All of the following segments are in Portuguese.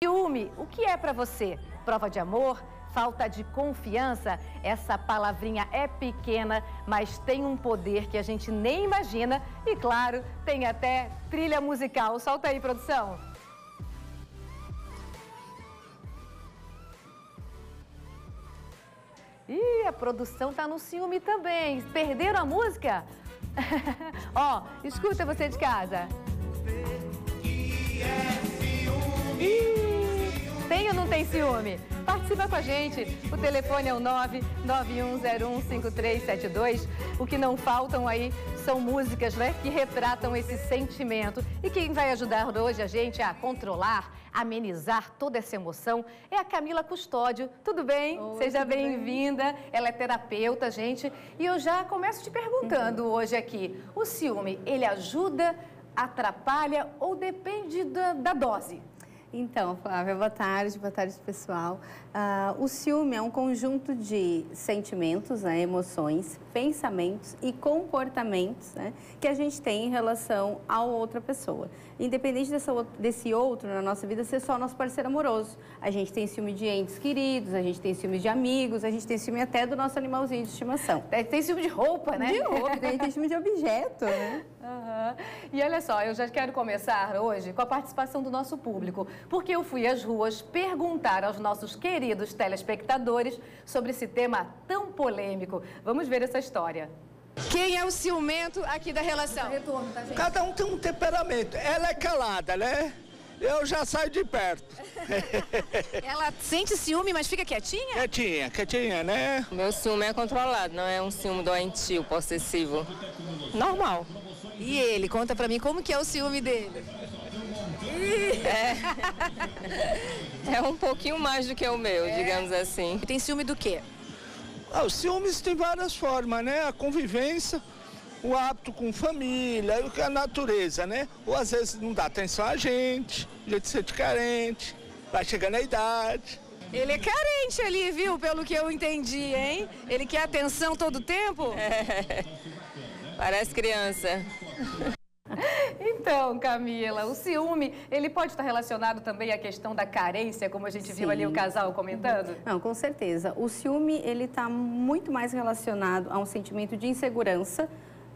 Ciúme, o que é para você? Prova de amor? Falta de confiança? Essa palavrinha é pequena, mas tem um poder que a gente nem imagina e, claro, tem até trilha musical. Solta aí, produção. Ih, a produção tá no ciúme também. Perderam a música? Ó, escuta você de casa. Tem ou não tem ciúme? Participa com a gente. O telefone é o 991015372. O que não faltam aí são músicas, né, que retratam esse sentimento. E quem vai ajudar hoje a gente a controlar, amenizar toda essa emoção é a Camila Custódio. Tudo bem? Oi, seja bem-vinda. Ela é terapeuta, gente. E eu já começo te perguntando hoje aqui. O ciúme, ele ajuda, atrapalha ou depende da dose? Então, Flávia, boa tarde pessoal. O ciúme é um conjunto de sentimentos, né, emoções, pensamentos e comportamentos, né, que a gente tem em relação a outra pessoa. Independente desse outro na nossa vida ser só nosso parceiro amoroso. A gente tem ciúme de entes queridos, a gente tem ciúme de amigos, a gente tem ciúme até do nosso animalzinho de estimação. Tem ciúme de roupa, né? De roupa, a gente tem ciúme de objeto, né? Uhum. E olha só, eu já quero começar hoje com a participação do nosso público, porque eu fui às ruas perguntar aos nossos queridos telespectadores sobre esse tema tão polêmico. Vamos ver essa história. Quem é o ciumento aqui da relação? Retorno, tá, gente? Cada um tem um temperamento. Ela é calada, né? Eu já saio de perto. Ela sente ciúme, mas fica quietinha? Quietinha, né? Meu ciúme é controlado, não é um ciúme doentio, possessivo. Normal. E ele? Conta pra mim como que é o ciúme dele. É um pouquinho mais do que o meu, digamos assim. Tem ciúme do quê? Os ciúmes tem várias formas, né? A convivência, o hábito com família, a natureza, né? Ou às vezes não dá atenção a gente, a gente se sente carente, vai chegando a idade. Ele é carente ali, viu? Pelo que eu entendi, hein? Ele quer atenção todo o tempo? Parece criança. Então, Camila, o ciúme, ele pode estar relacionado também à questão da carência, como a gente viu ali o casal comentando? Não, com certeza. O ciúme, ele está muito mais relacionado a um sentimento de insegurança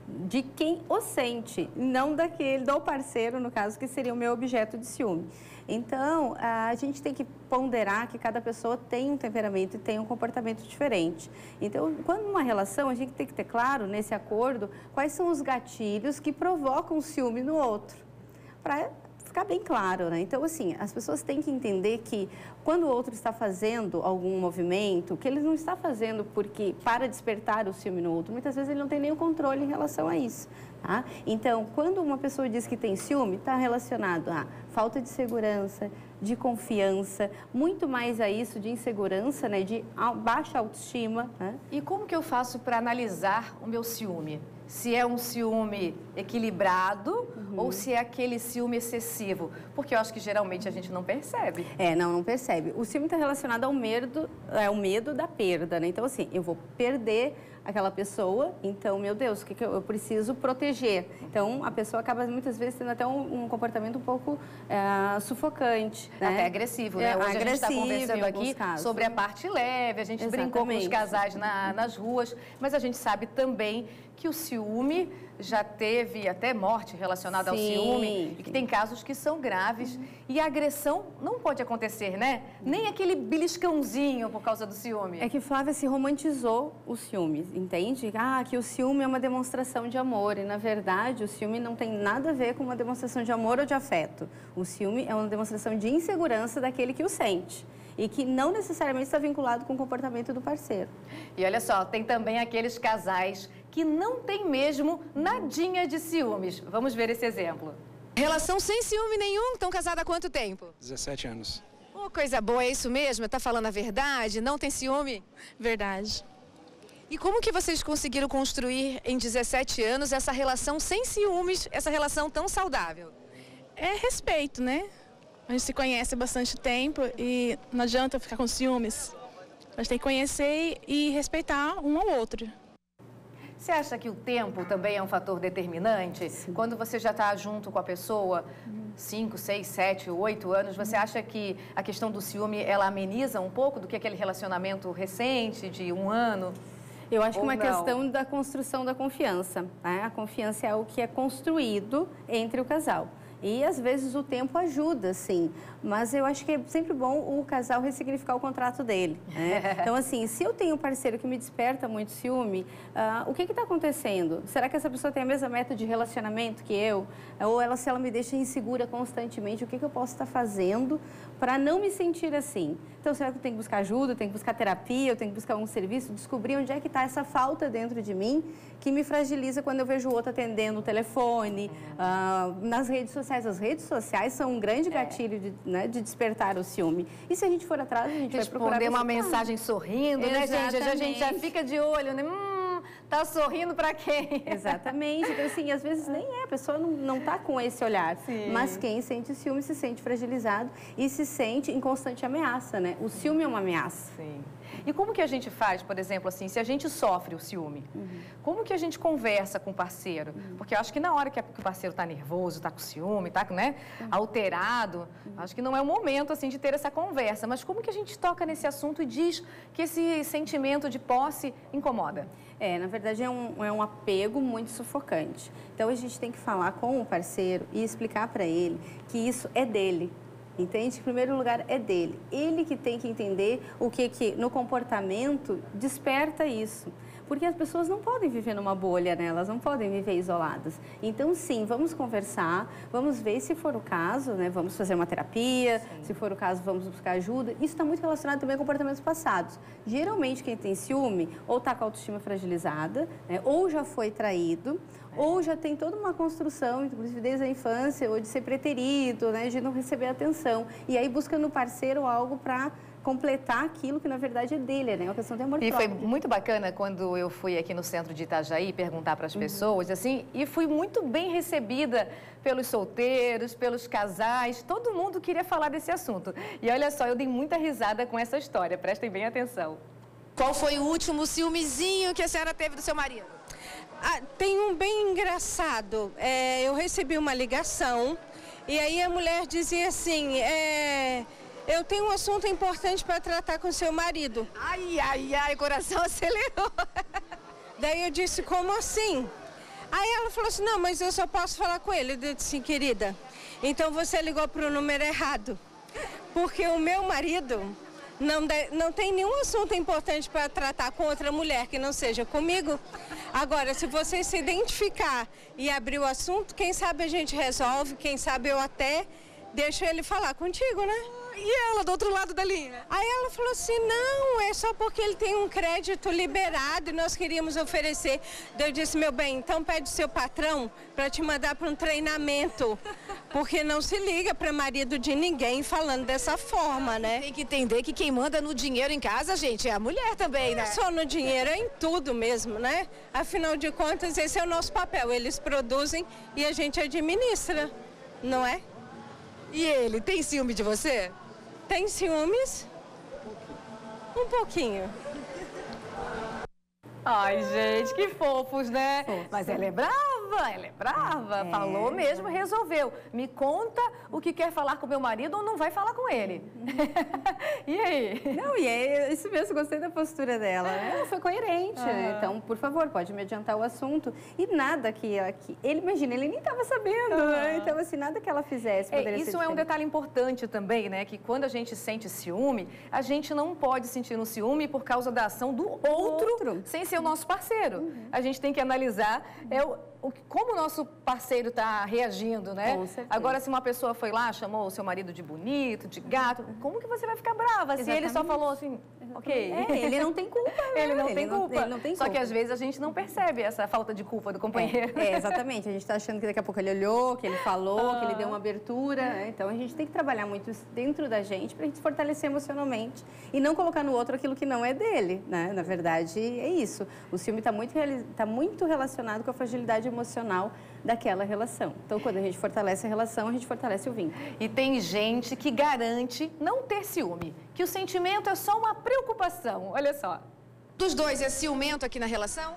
de quem o sente, não do parceiro, no caso, que seria o meu objeto de ciúme. Então, a gente tem que ponderar que cada pessoa tem um temperamento e tem um comportamento diferente. Então, quando uma relação, a gente tem que ter claro, nesse acordo, quais são os gatilhos que provocam o ciúme no outro, para ficar bem claro, né? Então, assim, as pessoas têm que entender que quando o outro está fazendo algum movimento, que ele não está fazendo para despertar o ciúme no outro, muitas vezes ele não tem nenhum controle em relação a isso, tá? Então, quando uma pessoa diz que tem ciúme, está relacionado a falta de segurança, de confiança, muito mais a isso de insegurança, né? De baixa autoestima, né? E como que eu faço para analisar o meu ciúme? Se é um ciúme equilibrado ou se é aquele ciúme excessivo? Porque eu acho que geralmente a gente não percebe. Não percebe. O ciúme está relacionado ao medo, ao medo da perda, né? Então, assim, eu vou perder aquela pessoa, então, meu Deus, o que eu preciso proteger? Então, a pessoa acaba muitas vezes tendo até um comportamento um pouco sufocante, né? Até agressivo, né? Hoje a gente está conversando aqui sobre a parte leve, a gente brincou com os casais nas ruas, mas a gente sabe também que o ciúme já teve até morte relacionada ao ciúme e que tem casos que são graves e a agressão não pode acontecer, né? Nem aquele beliscãozinho por causa do ciúme. É que Flávia se romantizou o ciúme, entende? Que o ciúme é uma demonstração de amor e, na verdade, o ciúme não tem nada a ver com uma demonstração de amor ou de afeto. O ciúme é uma demonstração de insegurança daquele que o sente e que não necessariamente está vinculado com o comportamento do parceiro. E olha só, tem também aqueles casais que não tem mesmo nadinha de ciúmes. Vamos ver esse exemplo. Relação sem ciúme nenhum, estão casados há quanto tempo? 17 anos. Oh, coisa boa, é isso mesmo? Tá falando a verdade? Não tem ciúme? Verdade. E como que vocês conseguiram construir em 17 anos essa relação sem ciúmes, essa relação tão saudável? É respeito, né? A gente se conhece há bastante tempo e não adianta ficar com ciúmes. A gente tem que conhecer e respeitar um ao outro. Você acha que o tempo também é um fator determinante? Sim. Quando você já está junto com a pessoa, 5, 6, 7, 8 anos, você acha que a questão do ciúme, ela ameniza um pouco do que aquele relacionamento recente de 1 ano? Eu acho que é uma questão da construção da confiança, né? A confiança é o que é construído entre o casal. E, às vezes, o tempo ajuda, sim. Mas eu acho que é sempre bom o casal ressignificar o contrato dele, né? Então, assim, se eu tenho um parceiro que me desperta muito ciúme, o que está acontecendo? Será que essa pessoa tem a mesma meta de relacionamento que eu? Ou se ela me deixa insegura constantemente, o que eu posso estar fazendo para não me sentir assim? Então, será que eu tenho que buscar ajuda, eu tenho que buscar terapia, eu tenho que buscar um serviço? Descobrir onde é que está essa falta dentro de mim que me fragiliza quando eu vejo o outro atendendo o telefone, nas redes sociais. As redes sociais são um grande gatilho de despertar o ciúme. E se a gente for atrás, a gente vai procurar... Responder uma mensagem sorrindo, exatamente, né, gente? A gente já fica de olho, né? Tá sorrindo para quem? Exatamente. Então, assim, às vezes nem a pessoa não tá com esse olhar. Sim. Mas quem sente ciúme se sente fragilizado e se sente em constante ameaça, né? O ciúme é uma ameaça. Sim. E como que a gente faz, por exemplo, assim, se a gente sofre o ciúme, como que a gente conversa com o parceiro? Porque eu acho que na hora que o parceiro está nervoso, está com ciúme, está, né, alterado, acho que não é o momento, assim, de ter essa conversa. Mas como que a gente toca nesse assunto e diz que esse sentimento de posse incomoda? Na verdade, é um apego muito sufocante. Então, a gente tem que falar com o parceiro e explicar para ele que isso é dele. Entende? Em primeiro lugar, é dele. Ele que tem que entender o que no comportamento desperta isso. Porque as pessoas não podem viver numa bolha, né? Elas não podem viver isoladas. Então, sim, vamos conversar, vamos ver se for o caso, né? Vamos fazer uma terapia, se for o caso, vamos buscar ajuda. Isso está muito relacionado também a comportamentos passados. Geralmente, quem tem ciúme, ou está com a autoestima fragilizada, né? Ou já foi traído, ou já tem toda uma construção, inclusive desde a infância, ou de ser preterido, né? De não receber atenção. E aí busca no parceiro algo para completar aquilo que, na verdade, é dele, né? É uma questão de amor próprio. E foi muito bacana quando eu fui aqui no centro de Itajaí perguntar para as pessoas, assim, e fui muito bem recebida pelos solteiros, pelos casais, todo mundo queria falar desse assunto. E olha só, eu dei muita risada com essa história, prestem bem atenção. Qual foi o último ciúmezinho que a senhora teve do seu marido? Tem um bem engraçado. Eu recebi uma ligação e aí a mulher dizia assim... Eu tenho um assunto importante para tratar com seu marido. Ai, o coração acelerou. Daí eu disse, como assim? Aí ela falou assim, não, mas eu só posso falar com ele. Eu disse assim, querida, então você ligou para o número errado. Porque o meu marido não tem nenhum assunto importante para tratar com outra mulher que não seja comigo. Agora, se você se identificar e abrir o assunto, quem sabe a gente resolve, quem sabe eu até deixo ele falar contigo, né? E ela, do outro lado da linha? Aí ela falou assim, não, é só porque ele tem um crédito liberado e nós queríamos oferecer. Daí eu disse, meu bem, então pede o seu patrão para te mandar para um treinamento. Porque não se liga para marido de ninguém falando dessa forma, né? Tem que entender que quem manda no dinheiro em casa, gente, é a mulher também, né? Não só no dinheiro, é em tudo mesmo, né? Afinal de contas, esse é o nosso papel. Eles produzem e a gente administra, não é? E ele, tem ciúme de você? Tem ciúmes? Um pouquinho. Ai, gente, que fofos, né? Mas ela é brava, falou mesmo, resolveu. Me conta o que quer falar com meu marido ou não vai falar com ele. E aí? Não, e é isso mesmo, gostei da postura dela. Ela foi coerente, então, por favor, pode me adiantar o assunto. E nada que ele, imagina, ele nem estava sabendo, né? Então, assim, nada que ela fizesse poderia ser Isso é um detalhe importante também, né? Que quando a gente sente ciúme, a gente não pode sentir um ciúme por causa da ação do outro. Sem ser o nosso parceiro. A gente tem que analisar como o nosso parceiro está reagindo, né? Com certeza. Agora, se uma pessoa foi lá, chamou o seu marido de bonito, de gato, como que você vai ficar brava? Se ele só falou assim, ok. Ele não tem culpa, né? Ele não tem culpa. Só que às vezes a gente não percebe essa falta de culpa do companheiro. Exatamente. A gente está achando que daqui a pouco ele olhou, que ele falou, que ele deu uma abertura. Né? Então, a gente tem que trabalhar muito dentro da gente para a gente se fortalecer emocionalmente e não colocar no outro aquilo que não é dele, né? Na verdade, é isso. O ciúme está muito relacionado com a fragilidade emocional daquela relação. Então, quando a gente fortalece a relação, a gente fortalece o vínculo. E tem gente que garante não ter ciúme, que o sentimento é só uma preocupação. Olha só. Dos dois é ciumento aqui na relação?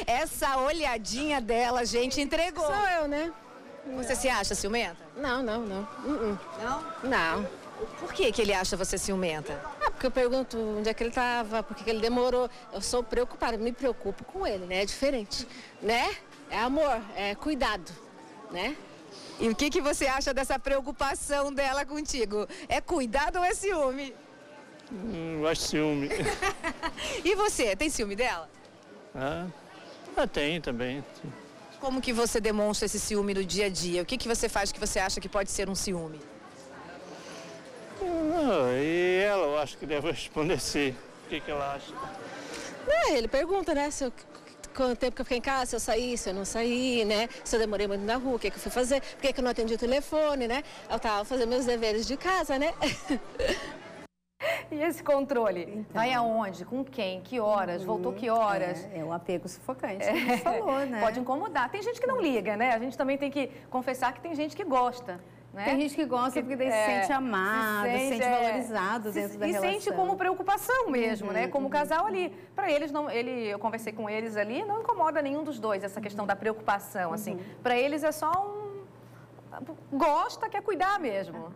Essa olhadinha dela, gente, entregou. Sou eu, né? Você se acha ciumenta? Não. Não? Não. Por que ele acha você ciumenta? Porque eu pergunto onde é que ele estava, por que ele demorou. Eu sou preocupada, me preocupo com ele, né? É diferente, né? É amor, é cuidado, né? E o que você acha dessa preocupação dela contigo? É cuidado ou é ciúme? Eu acho ciúme. E você, tem ciúme dela? Tem também. Como que você demonstra esse ciúme no dia a dia? O que você faz que você acha que pode ser um ciúme? E ela, eu acho que deve responder sim. O que ela acha? Ele pergunta, né, quanto tempo que eu fiquei em casa, se eu saí, se eu não saí, né? Se eu demorei muito na rua, o que eu fui fazer, por que eu não atendi o telefone, né? Eu tava fazendo meus deveres de casa, né? E esse controle? Então, vai aonde? Com quem? Que horas? Voltou que horas? É o apego sufocante, que você falou, né? Pode incomodar. Tem gente que não liga, né? A gente também tem que confessar que tem gente que gosta. Né? Tem gente que gosta porque daí se sente amado, se sente valorizado dentro da relação. E sente como preocupação mesmo, né? Como casal ali. Para eles, eu conversei com eles ali, não incomoda nenhum dos dois essa questão da preocupação, assim. Para eles é só gosta, quer cuidar mesmo.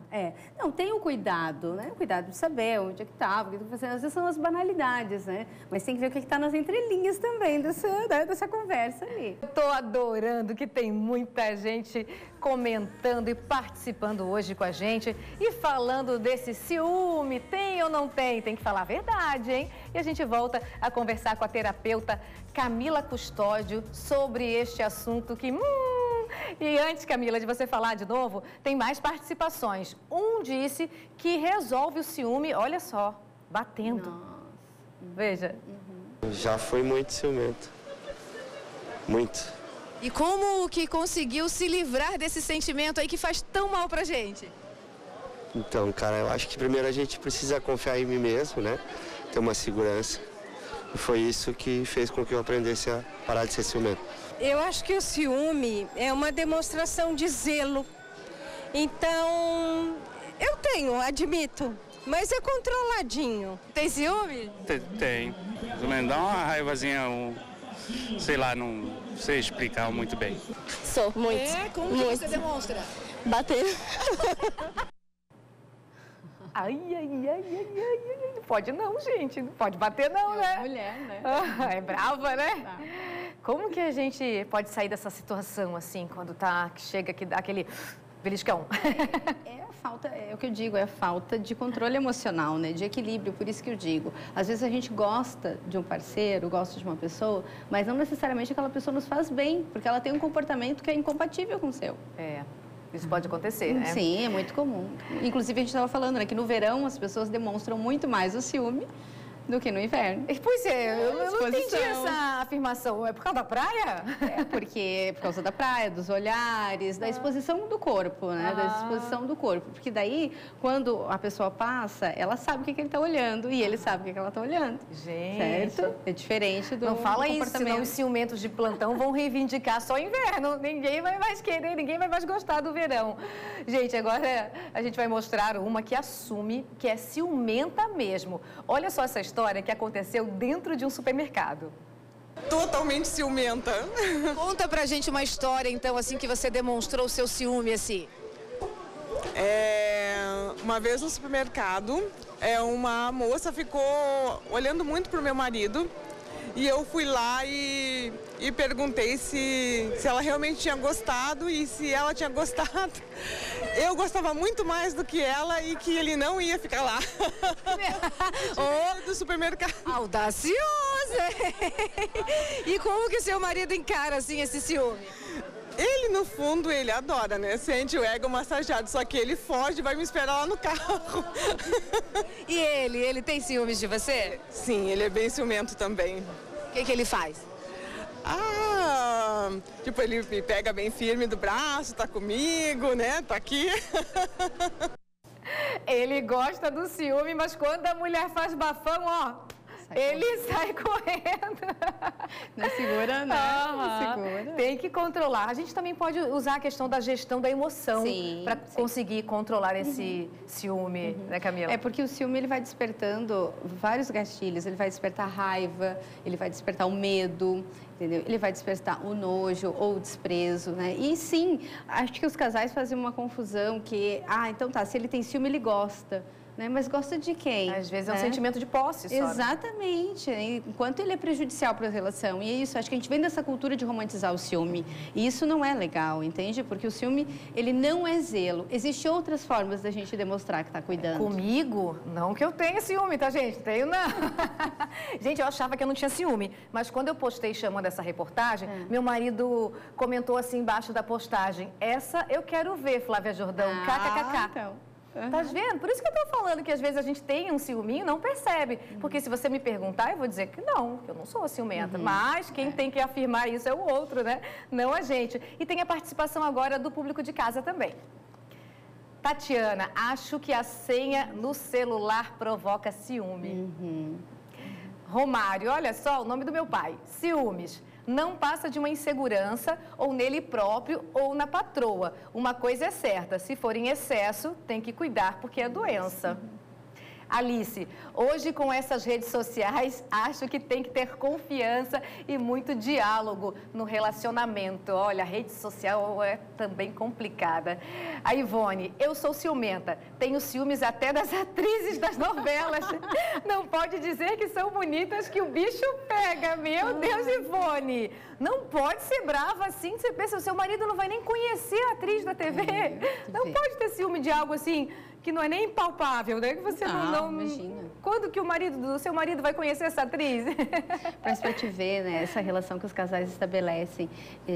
Não, tem o cuidado, né? O cuidado de saber onde é que estava, o que está fazendo. Às vezes são as banalidades, né? Mas tem que ver o que está nas entrelinhas também dessa conversa ali. Estou adorando que tem muita gente comentando e participando hoje com a gente e falando desse ciúme, tem ou não tem? Tem que falar a verdade, hein? E a gente volta a conversar com a terapeuta Camila Custódio sobre este assunto que... E antes, Camila, de você falar de novo, tem mais participações. Um disse que resolve o ciúme, olha só, batendo. Nossa. Veja. Já foi muito ciumento. Muito. E como que conseguiu se livrar desse sentimento aí que faz tão mal pra gente? Então, cara, eu acho que primeiro a gente precisa confiar em mim mesmo, né? Ter uma segurança. E foi isso que fez com que eu aprendesse a parar de ser ciumento. Eu acho que o ciúme é uma demonstração de zelo. Então, eu tenho, admito, mas é controladinho. Tem ciúme? Tem. Dá uma raivazinha, sei lá, não sei explicar muito bem. Sou, muito. Como que você demonstra? Bater. Ai. Pode não, gente. Não pode bater não, né? É mulher, né? É brava, né? Tá. Como que a gente pode sair dessa situação, assim, quando chega aquele beliscão? É o que eu digo, é a falta de controle emocional, né? De equilíbrio, por isso que eu digo. Às vezes a gente gosta de um parceiro, gosta de uma pessoa, mas não necessariamente aquela pessoa nos faz bem, porque ela tem um comportamento que é incompatível com o seu. Isso pode acontecer, né? Sim, é muito comum. Inclusive, a gente estava falando, né, que no verão as pessoas demonstram muito mais o ciúme do que no inverno. Pois eu não entendi essa afirmação. É por causa da praia? Porque por causa da praia, dos olhares, da exposição do corpo, né? Da exposição do corpo. Porque daí, quando a pessoa passa, ela sabe o que ele está olhando e ele sabe o que ela está olhando. Gente. Certo? É diferente do Não fala comportamento. isso, senão os ciumentos de plantão vão reivindicar só inverno. Ninguém vai mais querer, ninguém vai mais gostar do verão. Gente, agora a gente vai mostrar uma que assume que é ciumenta mesmo. Olha só essa história que aconteceu dentro de um supermercado. Totalmente ciumenta. Conta pra gente uma história, então, assim, que você demonstrou o seu ciúme, assim. Uma vez no supermercado, uma moça ficou olhando muito pro meu marido e eu fui lá e perguntei se ela realmente tinha gostado e se ela tinha gostado. Eu gostava muito mais do que ela e que ele não ia ficar lá. Do supermercado. Audaciosa! E como que seu marido encara, assim, esse ciúme? Ele, no fundo, ele adora, né? Sente o ego massageado, só que ele foge e vai me esperar lá no carro. E ele tem ciúmes de você? Sim, ele é bem ciumento também. O que ele faz? Tipo, ele me pega bem firme do braço, tá comigo, né? Tá aqui. Ele gosta do ciúme, mas quando a mulher faz bafão, ó, Ele sai correndo. Não segura, né? Não segura. Tem que controlar. A gente também pode usar a questão da gestão da emoção para conseguir controlar esse ciúme, né, Camila? É porque o ciúme ele vai despertando vários gatilhos. Ele vai despertar raiva, ele vai despertar o medo, entendeu? Ele vai despertar o nojo ou o desprezo, né? E sim, acho que os casais fazem uma confusão que, então tá, se ele tem ciúme, ele gosta. Né? Mas gosta de quem? Às vezes é um sentimento de posse só. Exatamente. Enquanto ele é prejudicial para a relação. E é isso, acho que a gente vem dessa cultura de romantizar o ciúme. E isso não é legal, entende? Porque o ciúme, ele não é zelo. Existem outras formas da gente demonstrar que está cuidando. Comigo, não que eu tenha ciúme, tá, gente? Tenho não. Gente, eu achava que eu não tinha ciúme. Mas quando eu postei chamando essa reportagem, meu marido comentou assim embaixo da postagem: essa eu quero ver, Flávia Jordão, kkkk. Então. Tá vendo? Por isso que eu tô falando que às vezes a gente tem um ciúminho e não percebe. Porque se você me perguntar, eu vou dizer que não, que eu não sou ciumenta. Mas quem tem que afirmar isso é o outro, né? Não a gente. E tem a participação agora do público de casa também. Tatiana, acho que a senha no celular provoca ciúme. Romário, olha só o nome do meu pai, ciúmes. Não passa de uma insegurança ou nele próprio ou na patroa. Uma coisa é certa, se for em excesso, tem que cuidar porque é doença. Alice, hoje com essas redes sociais, acho que tem que ter confiança e muito diálogo no relacionamento. Olha, a rede social é também complicada. A Ivone, eu sou ciumenta, tenho ciúmes até das atrizes das novelas. Não pode dizer que são bonitas que o bicho pega. Meu Deus, Ivone, não pode ser brava assim. Você pensa, o seu marido não vai nem conhecer a atriz da TV. Não pode ter ciúme de algo assim que não é nem palpável, né? Que você não imagina. Quando que o seu marido vai conhecer essa atriz? Mas para te ver, né, essa relação que os casais estabelecem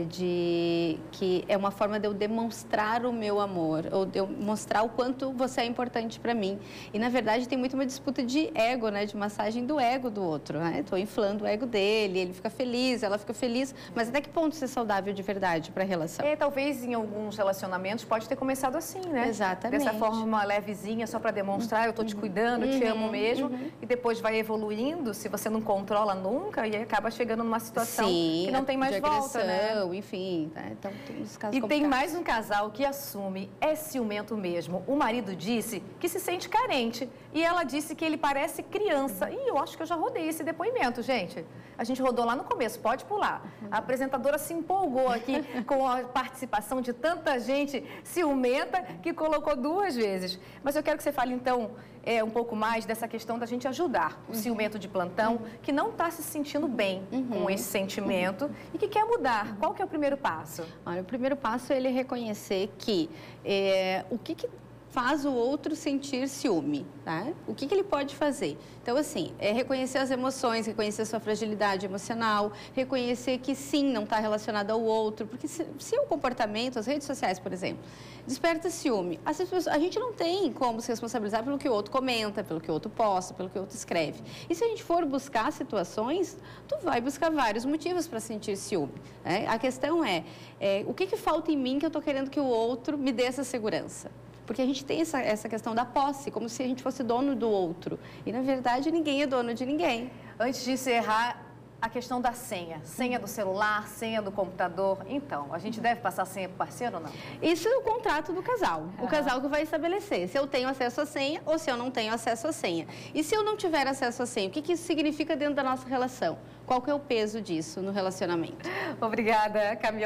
de que é uma forma de eu demonstrar o meu amor, ou de eu mostrar o quanto você é importante para mim. E na verdade tem muito uma disputa de ego, né, de massagem do ego do outro, né? Estou inflando o ego dele, ele fica feliz, ela fica feliz, mas até que ponto isso é saudável de verdade para a relação? Talvez em alguns relacionamentos pode ter começado assim, né? Exatamente. Dessa forma levezinha, só para demonstrar, eu tô te cuidando, eu te amo mesmo, e depois vai evoluindo, se você não controla nunca, e acaba chegando numa situação que não tem mais volta, né? Enfim, tá? Então tem os casos E complicados. tem mais um casal que assume, é ciumento mesmo. O marido disse que se sente carente, e ela disse que ele parece criança. E eu acho que eu já rodei esse depoimento, gente. A gente rodou lá no começo, pode pular. A apresentadora se empolgou aqui com a participação de tanta gente ciumenta que colocou 2 vezes. Mas eu quero que você fale, então, um pouco mais dessa questão da gente ajudar o ciumento de plantão, que não está se sentindo bem com esse sentimento e que quer mudar. Qual que é o primeiro passo? Olha, o primeiro passo é ele reconhecer que o que faz o outro sentir ciúme, tá? O que ele pode fazer? Então, assim, reconhecer as emoções, reconhecer a sua fragilidade emocional, reconhecer que sim, não está relacionado ao outro, porque se o comportamento, as redes sociais, por exemplo, desperta ciúme, a gente não tem como se responsabilizar pelo que o outro comenta, pelo que o outro posta, pelo que o outro escreve. E se a gente for buscar situações, tu vai buscar vários motivos para sentir ciúme, né? A questão o que falta em mim que eu estou querendo que o outro me dê essa segurança? Porque a gente tem essa questão da posse, como se a gente fosse dono do outro. E, na verdade, ninguém é dono de ninguém. Antes de encerrar, a questão da senha. Senha do celular, senha do computador. Então, a gente deve passar a senha para o parceiro ou não? Isso é o contrato do casal. O casal que vai estabelecer se eu tenho acesso à senha ou se eu não tenho acesso à senha. E se eu não tiver acesso à senha, o que isso significa dentro da nossa relação? Qual que é o peso disso no relacionamento? Obrigada, Camila.